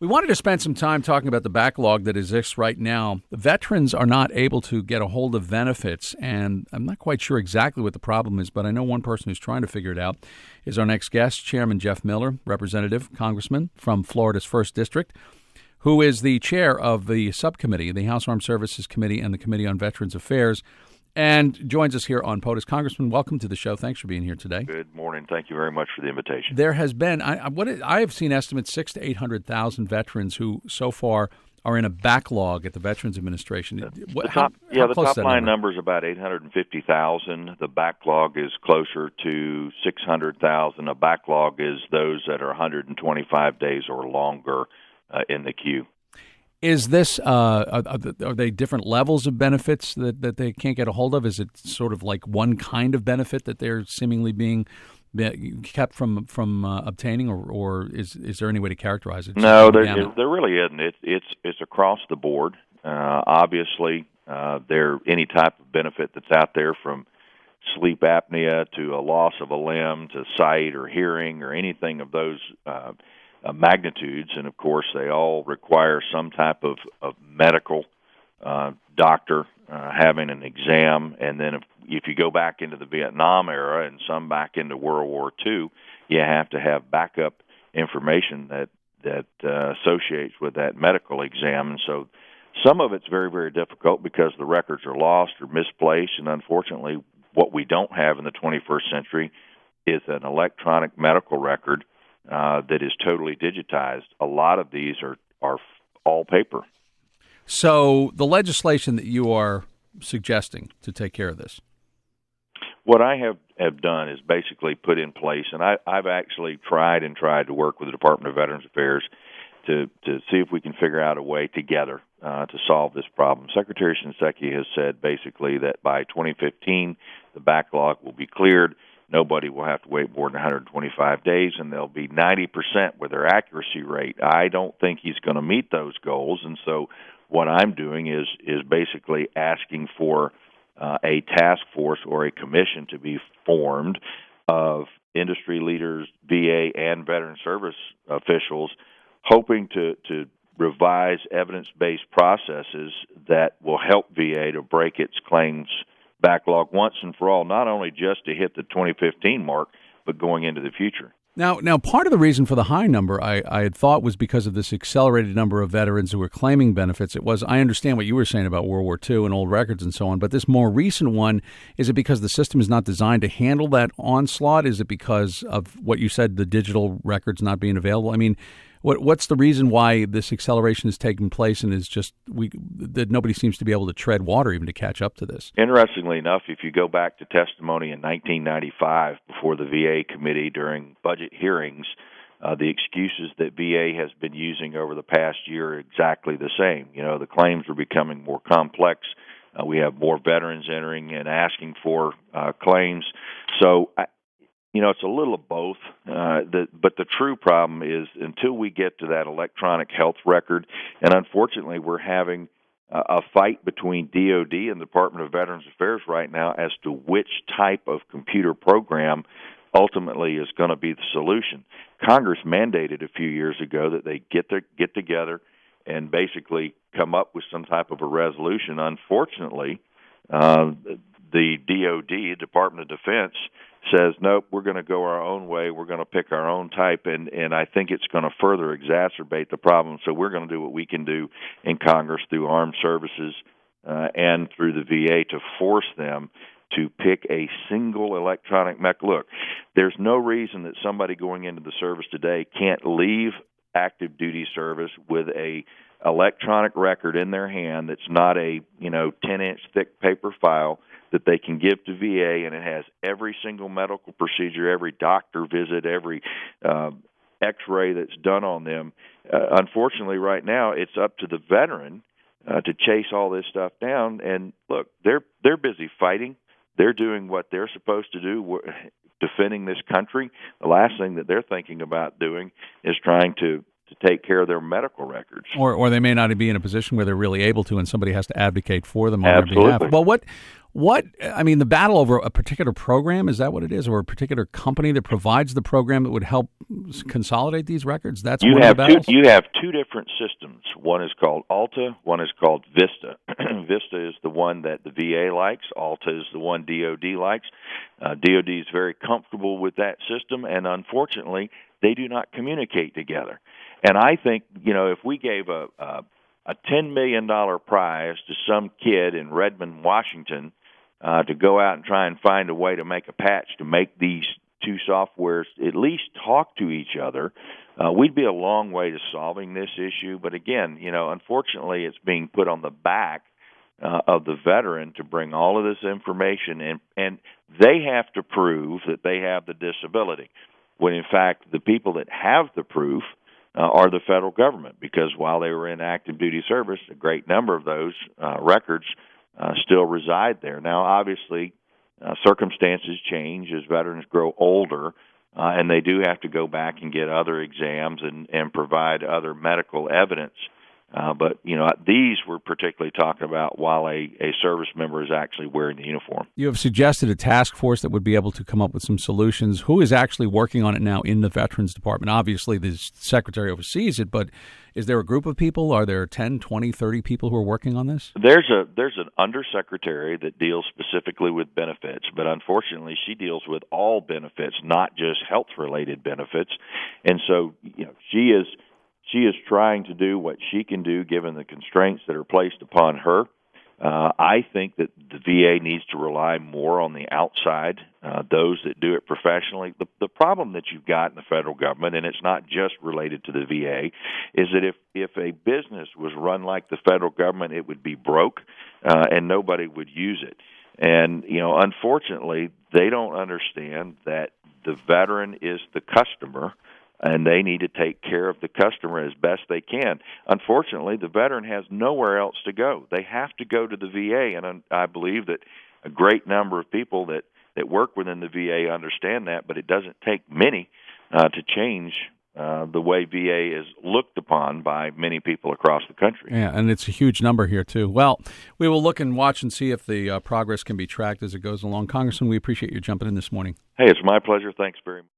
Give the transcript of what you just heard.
We wanted to spend some time talking about the backlog that exists right now. Veterans are not able to get a hold of benefits, and I'm not quite sure exactly what the problem is, but I know one person who's trying to figure it out is our next guest, Chairman Jeff Miller, Representative, Congressman from Florida's 1st District, who is the chair of the subcommittee, the House Armed Services Committee and the Committee on Veterans Affairs, and joins us here on POTUS. Congressman, welcome to the show. Thanks for being here today. Good morning. Thank you very much for the invitation. There has been, I have seen estimates 600,000 to 800,000 veterans who so far are in a backlog at the Veterans Administration. The top line number is about 850,000. The backlog is closer to 600,000. A backlog is those that are 125 days or longer in the queue. Is this, are they different levels of benefits that they can't get a hold of? Is it sort of like one kind of benefit that they're seemingly being kept from obtaining, or is there any way to characterize it? No, there really isn't. It's across the board. Obviously, there any type of benefit that's out there, from sleep apnea to a loss of a limb to sight or hearing or anything of those magnitudes, and of course they all require some type of medical doctor having an exam, and then if you go back into the Vietnam era and some back into World War II, you have to have backup information that associates with that medical exam, and so some of it's very, very difficult because the records are lost or misplaced, and unfortunately what we don't have in the 21st century is an electronic medical record that is totally digitized. A lot of these are all paper. So the legislation that you are suggesting to take care of this? What I have done is basically put in place, and I've actually tried to work with the Department of Veterans Affairs to see if we can figure out a way together to solve this problem. Secretary Shinseki has said basically that by 2015 the backlog will be cleared. Nobody will have to wait more than 125 days, and they'll be 90% with their accuracy rate. I don't think he's going to meet those goals, and so what I'm doing is basically asking for a task force or a commission to be formed of industry leaders, VA, and veteran service officials, hoping to revise evidence-based processes that will help VA to break its claims backlog once and for all, not only just to hit the 2015 mark, but going into the future. Now, part of the reason for the high number I had thought was because of this accelerated number of veterans who were claiming benefits. I understand what you were saying about World War II and old records and so on, but this more recent one, is it because the system is not designed to handle that onslaught? Is it because of what you said, the digital records not being available? I mean, what's the reason why this acceleration is taking place, and is just that nobody seems to be able to tread water even to catch up to this? Interestingly enough, if you go back to testimony in 1995 before the VA committee during budget hearings, the excuses that VA has been using over the past year are exactly the same. You know, the claims are becoming more complex. We have more veterans entering and asking for claims. So it's a little of both, but the true problem is until we get to that electronic health record, and unfortunately we're having a fight between DOD and the Department of Veterans Affairs right now as to which type of computer program ultimately is going to be the solution. Congress mandated a few years ago that they get together and basically come up with some type of a resolution. Unfortunately, the DOD, Department of Defense, says, nope, we're going to go our own way, we're going to pick our own type, and I think it's going to further exacerbate the problem. So we're going to do what we can do in Congress through armed services and through the VA to force them to pick a single electronic Look, there's no reason that somebody going into the service today can't leave active duty service with a electronic record in their hand that's not a 10-inch thick paper file that they can give to VA, and it has every single medical procedure, every doctor visit, every X-ray that's done on them. Unfortunately, right now, it's up to the veteran to chase all this stuff down. And look, they're busy fighting. They're doing what they're supposed to do, defending this country. The last thing that they're thinking about doing is trying to take care of their medical records. Or they may not be in a position where they're really able to, and somebody has to advocate for them on Absolutely. their behalf. Well, The battle over a particular program, is that what it is? Or a particular company that provides the program that would help consolidate these records? That's one of the battles? You have two different systems. One is called Alta, one is called Vista. Vista is the one that the VA likes. Alta is the one DOD likes. DOD is very comfortable with that system, and unfortunately, they do not communicate together. And I think, if we gave a $10 million prize to some kid in Redmond, Washington, to go out and try and find a way to make a patch to make these two softwares at least talk to each other, we'd be a long way to solving this issue. But again, unfortunately, it's being put on the back of the veteran to bring all of this information in, and they have to prove that they have the disability, when in fact the people that have the proof are the federal government, because while they were in active duty service, a great number of those records still reside there. Now, obviously, circumstances change as veterans grow older, and they do have to go back and get other exams and provide other medical evidence. But these we're particularly talking about while a service member is actually wearing the uniform. You have suggested a task force that would be able to come up with some solutions. Who is actually working on it now in the Veterans Department? Obviously, the Secretary oversees it, but is there a group of people? Are there 10, 20, 30 people who are working on this? There's an undersecretary that deals specifically with benefits, but unfortunately she deals with all benefits, not just health-related benefits. And so, she is trying to do what she can do given the constraints that are placed upon her. I think that the VA needs to rely more on the outside, those that do it professionally. The problem that you've got in the federal government, and it's not just related to the VA, is that if a business was run like the federal government, it would be broke and nobody would use it. And, unfortunately, they don't understand that the veteran is the customer, and they need to take care of the customer as best they can. Unfortunately, the veteran has nowhere else to go. They have to go to the VA, and I believe that a great number of people that work within the VA understand that, but it doesn't take many to change the way VA is looked upon by many people across the country. Yeah, and it's a huge number here, too. Well, we will look and watch and see if the progress can be tracked as it goes along. Congressman, we appreciate you jumping in this morning. Hey, it's my pleasure. Thanks very much.